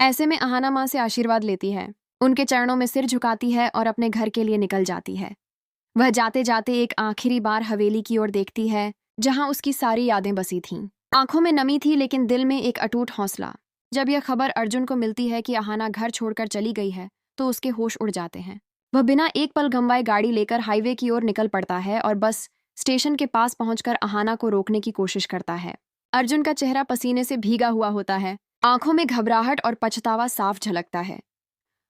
ऐसे में अहाना माँ से आशीर्वाद लेती है, उनके चरणों में सिर झुकाती है और अपने घर के लिए निकल जाती है। वह जाते जाते एक आखिरी बार हवेली की ओर देखती है, जहां उसकी सारी यादें बसी थीं। आंखों में नमी थी लेकिन दिल में एक अटूट हौसला। जब यह खबर अर्जुन को मिलती है कि अहाना घर छोड़कर चली गई है, तो उसके होश उड़ जाते हैं। वह बिना एक पल गंवाए गाड़ी लेकर हाईवे की ओर निकल पड़ता है और बस स्टेशन के पास पहुंचकर अहाना को रोकने की कोशिश करता है। अर्जुन का चेहरा पसीने से भीगा हुआ होता है, आंखों में घबराहट और पछतावा साफ झलकता है।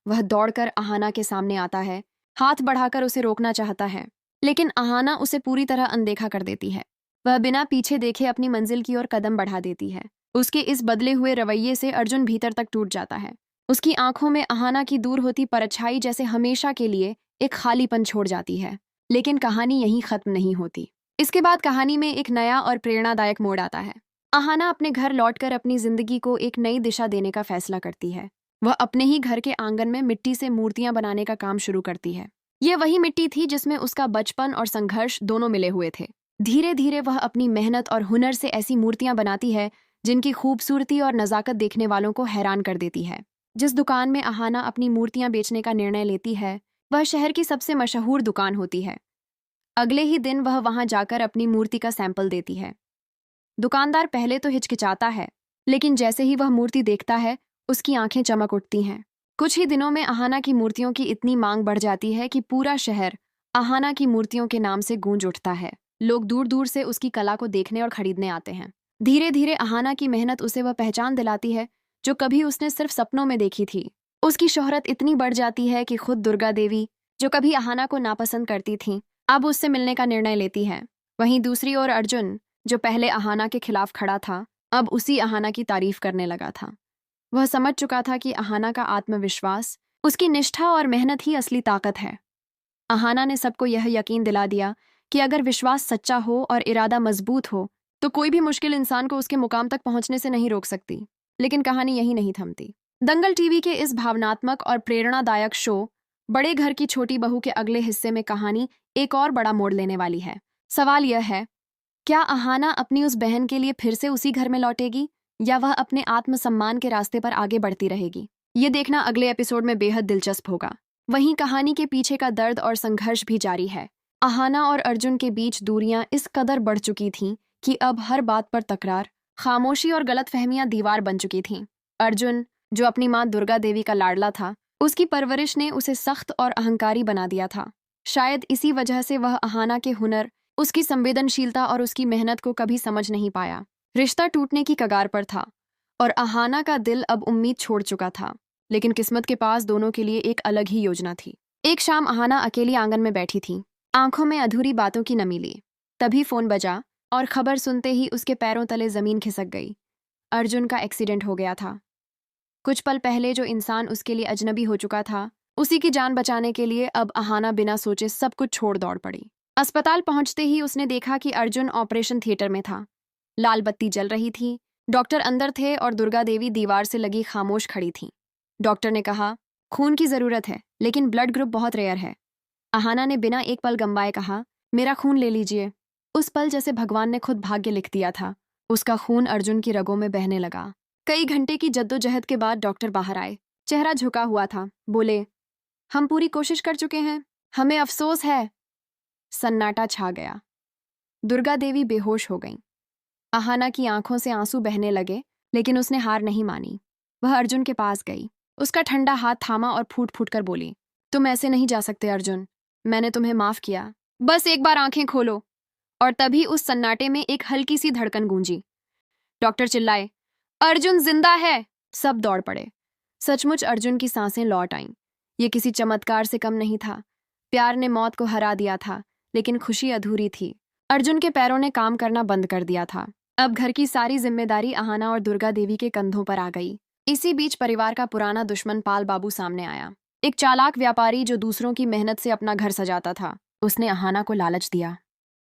वह दौड़कर अहाना के सामने आता है, हाथ बढ़ाकर उसे रोकना चाहता है, लेकिन अहाना उसे पूरी तरह अनदेखा कर देती है। वह बिना पीछे देखे अपनी मंजिल की ओर कदम बढ़ा देती है। उसके इस बदले हुए रवैये से अर्जुन भीतर तक टूट जाता है। उसकी आंखों में अहाना की दूर होती परछाई जैसे हमेशा के लिए एक खालीपन छोड़ जाती है। लेकिन कहानी यहीं खत्म नहीं होती। इसके बाद कहानी में एक नया और प्रेरणादायक मोड़ आता है। अहाना अपने घर लौटकर अपनी जिंदगी को एक नई दिशा देने का फैसला करती है। वह अपने ही घर के आंगन में मिट्टी से मूर्तियां बनाने का काम शुरू करती है। यह वही मिट्टी थी जिसमें उसका बचपन और संघर्ष दोनों मिले हुए थे। धीरे धीरे वह अपनी मेहनत और हुनर से ऐसी मूर्तियां बनाती है जिनकी खूबसूरती और नजाकत देखने वालों को हैरान कर देती है। जिस दुकान में अहाना अपनी मूर्तियां बेचने का निर्णय लेती है, वह शहर की सबसे मशहूर दुकान होती है। अगले ही दिन वह वहां जाकर अपनी मूर्ति का सैंपल देती है। दुकानदार पहले तो हिचकिचाता है, लेकिन जैसे ही वह मूर्ति देखता है, उसकी आंखें चमक उठती हैं। कुछ ही दिनों में अहाना की मूर्तियों की इतनी मांग बढ़ जाती है कि पूरा शहर अहाना की मूर्तियों के नाम से गूंज उठता है। लोग दूर दूर से उसकी कला को देखने और खरीदने आते हैं। धीरे धीरे अहाना की मेहनत उसे वह पहचान दिलाती है जो कभी उसने सिर्फ सपनों में देखी थी। उसकी शोहरत इतनी बढ़ जाती है कि खुद दुर्गा देवी, जो कभी अहाना को नापसंद करती थीं, अब उससे मिलने का निर्णय लेती है। वहीं दूसरी ओर अर्जुन, जो पहले अहाना के खिलाफ खड़ा था, अब उसी अहाना की तारीफ करने लगा था। वह समझ चुका था कि अहाना का आत्मविश्वास, उसकी निष्ठा और मेहनत ही असली ताकत है। अहाना ने सबको यह यकीन दिला दिया कि अगर विश्वास सच्चा हो और इरादा मजबूत हो, तो कोई भी मुश्किल इंसान को उसके मुकाम तक पहुंचने से नहीं रोक सकती। लेकिन कहानी यही नहीं थमती। दंगल टीवी के इस भावनात्मक और प्रेरणादायक शो बड़े घर की छोटी बहू के अगले हिस्से में कहानी एक और बड़ा मोड़ लेने वाली है। सवाल यह है, क्या अहाना अपनी उस बहन के लिए फिर से उसी घर में लौटेगी, या वह अपने आत्मसम्मान के रास्ते पर आगे बढ़ती रहेगी? ये देखना अगले एपिसोड में बेहद दिलचस्प होगा। वहीं कहानी के पीछे का दर्द और संघर्ष भी जारी है। अहाना और अर्जुन के बीच दूरियां इस कदर बढ़ चुकी थीं कि अब हर बात पर तकरार, खामोशी और गलतफहमियां दीवार बन चुकी थीं। अर्जुन, जो अपनी मां दुर्गा देवी का लाडला था, उसकी परवरिश ने उसे सख्त और अहंकारी बना दिया था। शायद इसी वजह से वह अहाना के हुनर, उसकी संवेदनशीलता और उसकी मेहनत को कभी समझ नहीं पाया। रिश्ता टूटने की कगार पर था और अहाना का दिल अब उम्मीद छोड़ चुका था। लेकिन किस्मत के पास दोनों के लिए एक अलग ही योजना थी। एक शाम अहाना अकेली आंगन में बैठी थी, आंखों में अधूरी बातों की नमी ली। तभी फोन बजा और खबर सुनते ही उसके पैरों तले जमीन खिसक गई। अर्जुन का एक्सीडेंट हो गया था। कुछ पल पहले जो इंसान उसके लिए अजनबी हो चुका था, उसी की जान बचाने के लिए अब अहाना बिना सोचे सब कुछ छोड़ दौड़ पड़ी। अस्पताल पहुंचते ही उसने देखा कि अर्जुन ऑपरेशन थिएटर में था। लाल बत्ती जल रही थी, डॉक्टर अंदर थे और दुर्गा देवी दीवार से लगी खामोश खड़ी थी। डॉक्टर ने कहा, खून की जरूरत है, लेकिन ब्लड ग्रुप बहुत रेयर है। अहाना ने बिना एक पल गंवाए कहा, मेरा खून ले लीजिए। उस पल जैसे भगवान ने खुद भाग्य लिख दिया था। उसका खून अर्जुन की रगों में बहने लगा। कई घंटे की जद्दोजहद के बाद डॉक्टर बाहर आए। चेहरा झुका हुआ था। बोले, हम पूरी कोशिश कर चुके हैं, हमें अफसोस है। सन्नाटा छा गया। दुर्गा देवी बेहोश हो गईं। अहाना की आंखों से आंसू बहने लगे, लेकिन उसने हार नहीं मानी। वह अर्जुन के पास गई, उसका ठंडा हाथ थामा और फूट फूट कर बोली, तुम ऐसे नहीं जा सकते अर्जुन, मैंने तुम्हें माफ किया, बस एक बार आंखें खोलो। और तभी उस सन्नाटे में एक हल्की सी धड़कन गूंजी। डॉक्टर चिल्लाए, अर्जुन जिंदा है। सब दौड़ पड़े। सचमुच अर्जुन की सांसें लौट आईं। ये किसी चमत्कार से कम नहीं था। प्यार ने मौत को हरा दिया था, लेकिन खुशी अधूरी थी। अर्जुन के पैरों ने काम करना बंद कर दिया था। अब घर की सारी जिम्मेदारी अहाना और दुर्गा देवी के कंधों पर आ गई। इसी बीच परिवार का पुराना दुश्मन पाल बाबू सामने आया। एक चालाक व्यापारी जो दूसरों की मेहनत से अपना घर सजाता था। उसने अहाना को लालच दिया,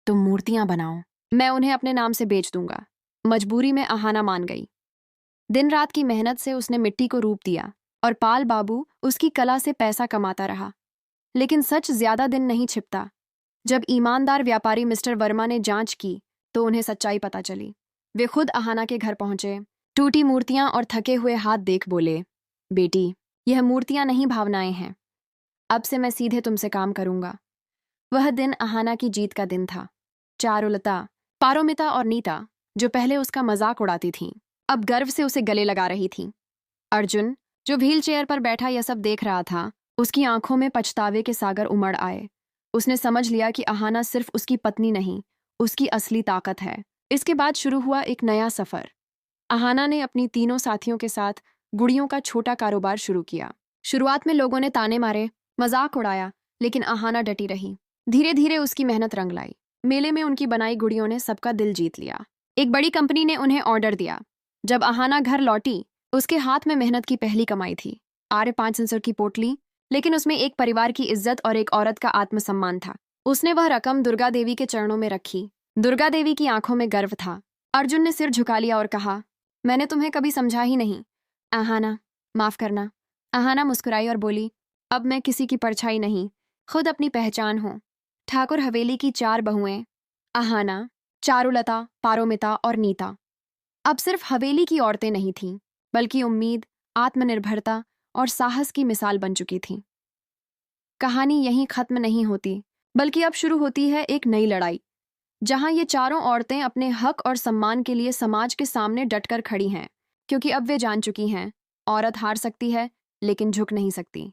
तुम मूर्तियां बनाओ, मैं उन्हें अपने नाम से बेच दूंगा। मजबूरी में अहाना मान गई। दिन रात की मेहनत से उसने मिट्टी को रूप दिया और पाल बाबू उसकी कला से पैसा कमाता रहा। लेकिन सच ज्यादा दिन नहीं छिपता। जब ईमानदार व्यापारी मिस्टर वर्मा ने जांच की, तो उन्हें सच्चाई पता चली। वे खुद अहाना के घर पहुंचे, टूटी मूर्तियां और थके हुए हाथ देख बोले, बेटी, यह मूर्तियां नहीं भावनाएं हैं। अब से मैं सीधे तुमसे काम करूंगा। वह दिन अहाना की जीत का दिन था। चारुलता, पारोमिता और नीता, जो पहले उसका मजाक उड़ाती थीं, अब गर्व से उसे गले लगा रही थीं। अर्जुन, जो व्हील चेयर पर बैठा यह सब देख रहा था, उसकी आंखों में पछतावे के सागर उमड़ आए। उसने समझ लिया कि अहाना सिर्फ उसकी पत्नी नहीं, उसकी असली ताकत है। इसके बाद शुरू हुआ एक नया सफर। अहाना ने अपनी तीनों साथियों के साथ गुड़ियों का छोटा कारोबार शुरू किया। शुरुआत में लोगों ने ताने मारे, मजाक उड़ाया, लेकिन अहाना डटी रही। धीरे धीरे उसकी मेहनत रंग लाई। मेले में उनकी बनाई गुड़ियों ने सबका दिल जीत लिया। एक बड़ी कंपनी ने उन्हें ऑर्डर दिया। जब अहाना घर लौटी, उसके हाथ में मेहनत की पहली कमाई थी। 5 सेंसर की पोटली, लेकिन उसमें एक परिवार की इज्जत और एक औरत का आत्मसम्मान था। उसने वह रकम दुर्गा देवी के चरणों में रखी। दुर्गा देवी की आंखों में गर्व था। अर्जुन ने सिर झुका लिया और कहा, मैंने तुम्हें कभी समझा ही नहीं। अहाना, माफ करना। अहाना मुस्कुराई और बोली, अब मैं किसी की परछाई नहीं, खुद अपनी पहचान हूं। ठाकुर हवेली की 4 बहुएं, अहाना, चारुलता, पारोमिता और नीता, अब सिर्फ हवेली की औरतें नहीं थीं, बल्कि उम्मीद, आत्मनिर्भरता और साहस की मिसाल बन चुकी थीं। कहानी यहीं खत्म नहीं होती, बल्कि अब शुरू होती है एक नई लड़ाई, जहां ये चारों औरतें अपने हक और सम्मान के लिए समाज के सामने डटकर खड़ी हैं, क्योंकि अब वे जान चुकी हैं, औरत हार सकती है, लेकिन झुक नहीं सकती।